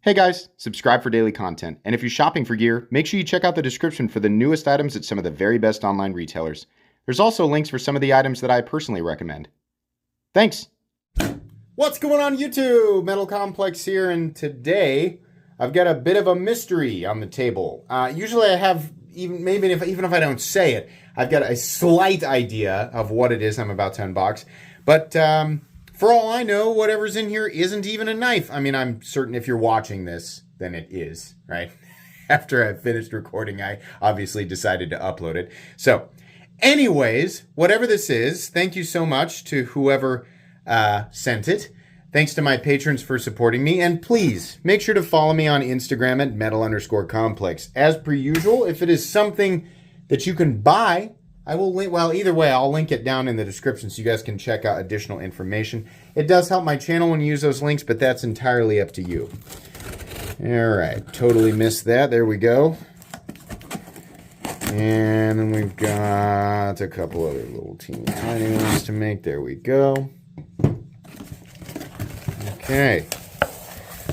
Hey guys, subscribe for daily content. And if you're shopping for gear, make sure you check out the description for the newest items at some of the very best online retailers. There's also links for some of the items that I personally recommend. Thanks! What's going on YouTube? Metal Complex here, and today I've got a bit of a mystery on the table. Usually I have, even if I don't say it, I've got a slight idea of what it is I'm about to unbox. But for all I know, whatever's in here isn't even a knife. I mean, I'm certain if you're watching this, then it is, right? After I finished recording, I obviously decided to upload it. So, anyways, whatever this is, thank you so much to whoever sent it. Thanks to my patrons for supporting me. And please, make sure to follow me on Instagram at metal_complex. As per usual, if it is something that you can buy, I will link, well, either way, I'll link it down in the description so you guys can check out additional information. It does help my channel when you use those links, but that's entirely up to you. All right, totally missed that. There we go. And then we've got a couple other little teeny tiny ones to make. There we go. Okay.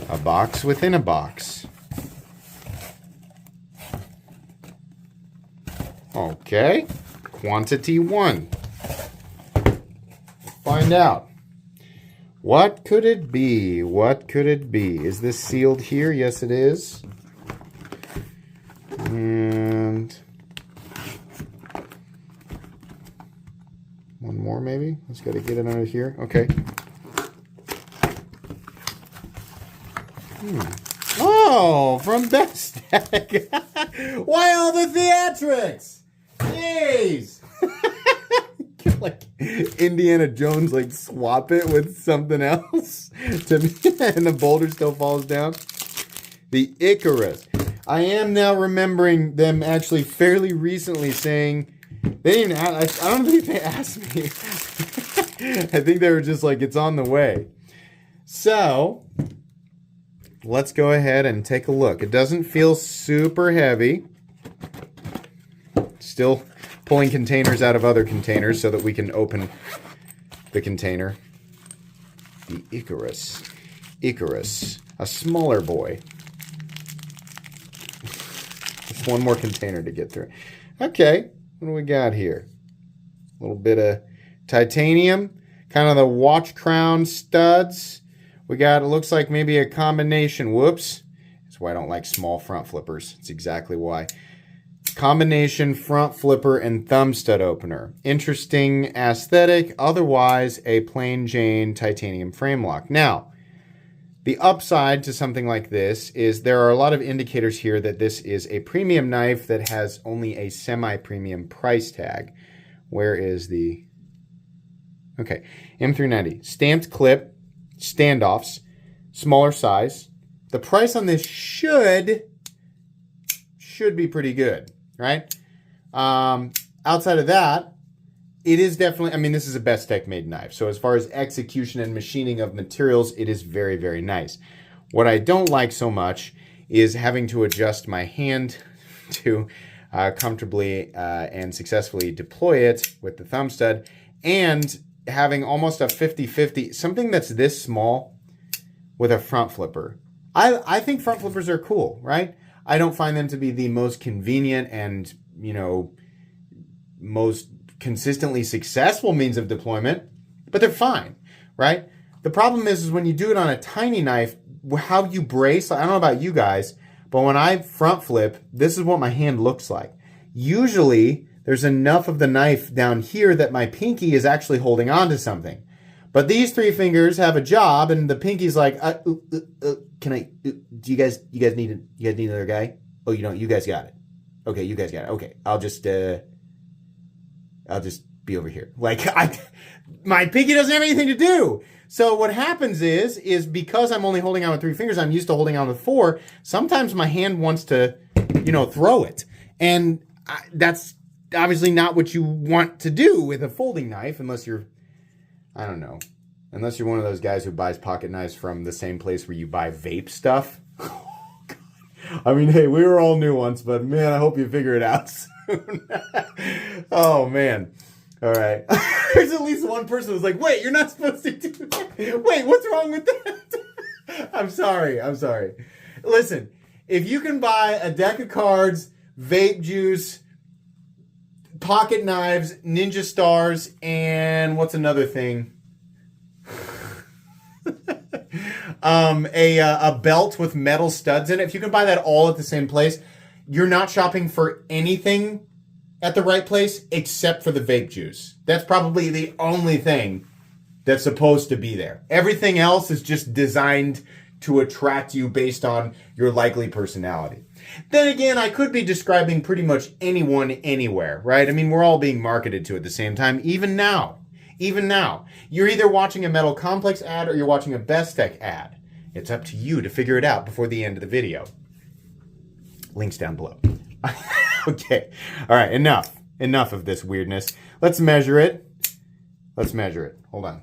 A box within a box. Okay. Quantity 1. Find out. What could it be? What could it be? Is this sealed here? Yes, it is. And one more, maybe. Let's got to get it under here. Okay. Oh, from Bestech. Why all the theatrics? Jeez. Like Indiana Jones, like swap it with something else and the boulder still falls down. The Icarus. I am now remembering them actually fairly recently saying, they didn't ask, I don't think they asked me. I think they were just like, it's on the way. So let's go ahead and take a look. It doesn't feel super heavy. Still pulling containers out of other containers so that we can open the container. The Icarus. Icarus. A smaller boy. Just one more container to get through. Okay, what do we got here? A little bit of titanium. Kind of the watch crown studs. We got, it looks like maybe a combination. Whoops. That's why I don't like small front flippers. That's exactly why. Combination front flipper and thumb stud opener. Interesting aesthetic. Otherwise, a plain Jane titanium frame lock. Now, the upside to something like this is there are a lot of indicators here that this is a premium knife that has only a semi-premium price tag. Where is the... Okay, M390. Stamped clip, standoffs, smaller size. The price on this should be pretty good. Right? Outside of that, it is definitely, I mean, this is a Bestech made knife. So as far as execution and machining of materials, it is very, very nice. What I don't like so much is having to adjust my hand to comfortably and successfully deploy it with the thumb stud, and having almost a 50-50, something that's this small with a front flipper. I think front flippers are cool, right? I don't find them to be the most convenient and, you know, most consistently successful means of deployment, but they're fine, right? The problem is when you do it on a tiny knife, how you brace, I don't know about you guys, but when I front flip, this is what my hand looks like. Usually, there's enough of the knife down here that my pinky is actually holding on to something. But these three fingers have a job, and the pinky's like, can I? Do you guys need another guy? Oh, you don't. You guys got it. Okay, you guys got it. Okay, I'll just be over here. Like my pinky doesn't have anything to do. So what happens is because I'm only holding on with three fingers, I'm used to holding on with four. Sometimes my hand wants to, you know, throw it, and that's obviously not what you want to do with a folding knife, unless you're, I don't know. Unless you're one of those guys who buys pocket knives from the same place where you buy vape stuff. I mean, hey, we were all new once, but man, I hope you figure it out soon. Oh, man. All right. There's at least one person who's like, wait, you're not supposed to do that. Wait, what's wrong with that? I'm sorry. Listen, if you can buy a deck of cards, vape juice, pocket knives, ninja stars, and what's another thing? A belt with metal studs in it. If you can buy that all at the same place, you're not shopping for anything at the right place except for the vape juice. That's probably the only thing that's supposed to be there. Everything else is just designed to attract you based on your likely personality. Then again, I could be describing pretty much anyone anywhere, right? I mean, we're all being marketed to at the same time, even now. You're either watching a Metal Complex ad or you're watching a Bestech ad. It's up to you to figure it out before the end of the video. Links down below. Okay. All right, enough of this weirdness. Let's measure it. Hold on.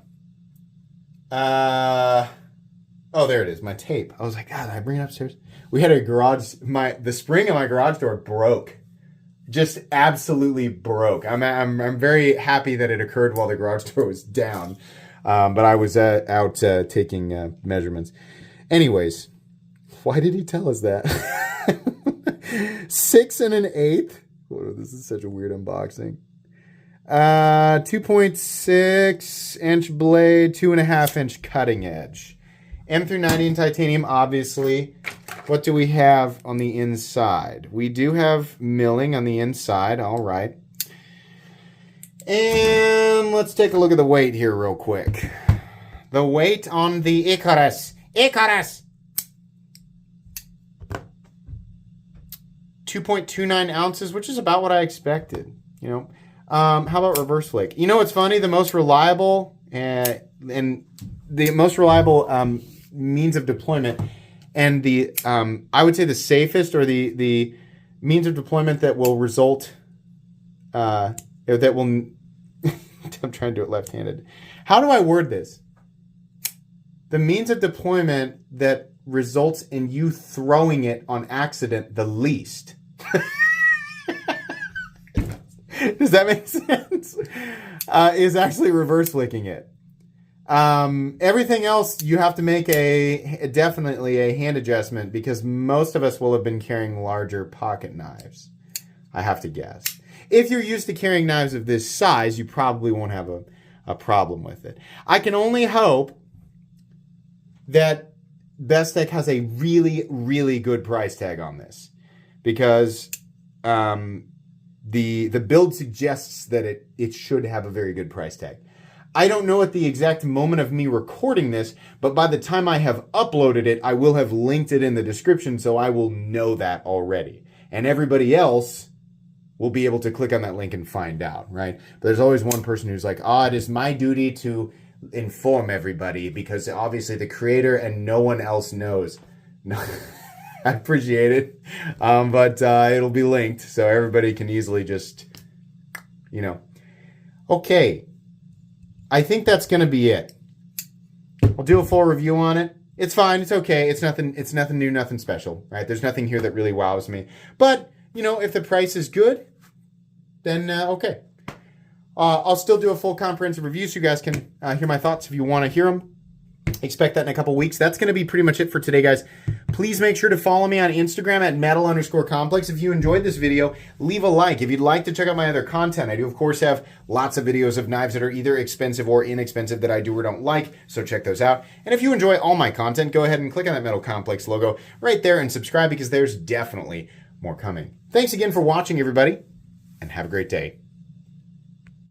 Oh, there it is, my tape. I was like, God, did I bring it upstairs? We had a garage, the spring of my garage door broke. Just absolutely broke. I'm very happy that it occurred while the garage door was down. But I was out taking measurements. Anyways, why did he tell us that? 6 1/8. Oh, this is such a weird unboxing. 2.6 inch blade, 2.5 inch cutting edge. M390 in titanium, obviously. What do we have on the inside? We do have milling on the inside. All right. And let's take a look at the weight here real quick. The weight on the Icarus. 2.29 ounces, which is about what I expected. You know, how about reverse flake? You know what's funny? The most reliable and the most reliable means of deployment, and the I would say the safest or the means of deployment that will result that will. I'm trying to do it left-handed. How do I word this? The means of deployment that results in you throwing it on accident the least. Does that make sense? Is actually reverse flicking it. Everything else you have to make definitely a hand adjustment because most of us will have been carrying larger pocket knives. I have to guess. If you're used to carrying knives of this size, you probably won't have a problem with it. I can only hope that Bestech has a really, really good price tag on this because the build suggests that it should have a very good price tag. I don't know at the exact moment of me recording this, but by the time I have uploaded it, I will have linked it in the description, so I will know that already. And everybody else will be able to click on that link and find out, right? But there's always one person who's like, it is my duty to inform everybody because obviously the creator and no one else knows. No, I appreciate it, but it'll be linked so everybody can easily just, Okay, I think that's going to be it. I'll do a full review on it. It's fine. It's okay. It's nothing new, nothing special, right? There's nothing here that really wows me. But, if the price is good, then okay. I'll still do a full comprehensive review so you guys can hear my thoughts if you want to hear them. Expect that in a couple weeks. That's going to be pretty much it for today, guys. Please make sure to follow me on Instagram at metal_complex. If you enjoyed this video, leave a like. If you'd like to check out my other content, I do, of course, have lots of videos of knives that are either expensive or inexpensive that I do or don't like, so check those out. And if you enjoy all my content, go ahead and click on that Metal Complex logo right there and subscribe because there's definitely more coming. Thanks again for watching, everybody, and have a great day.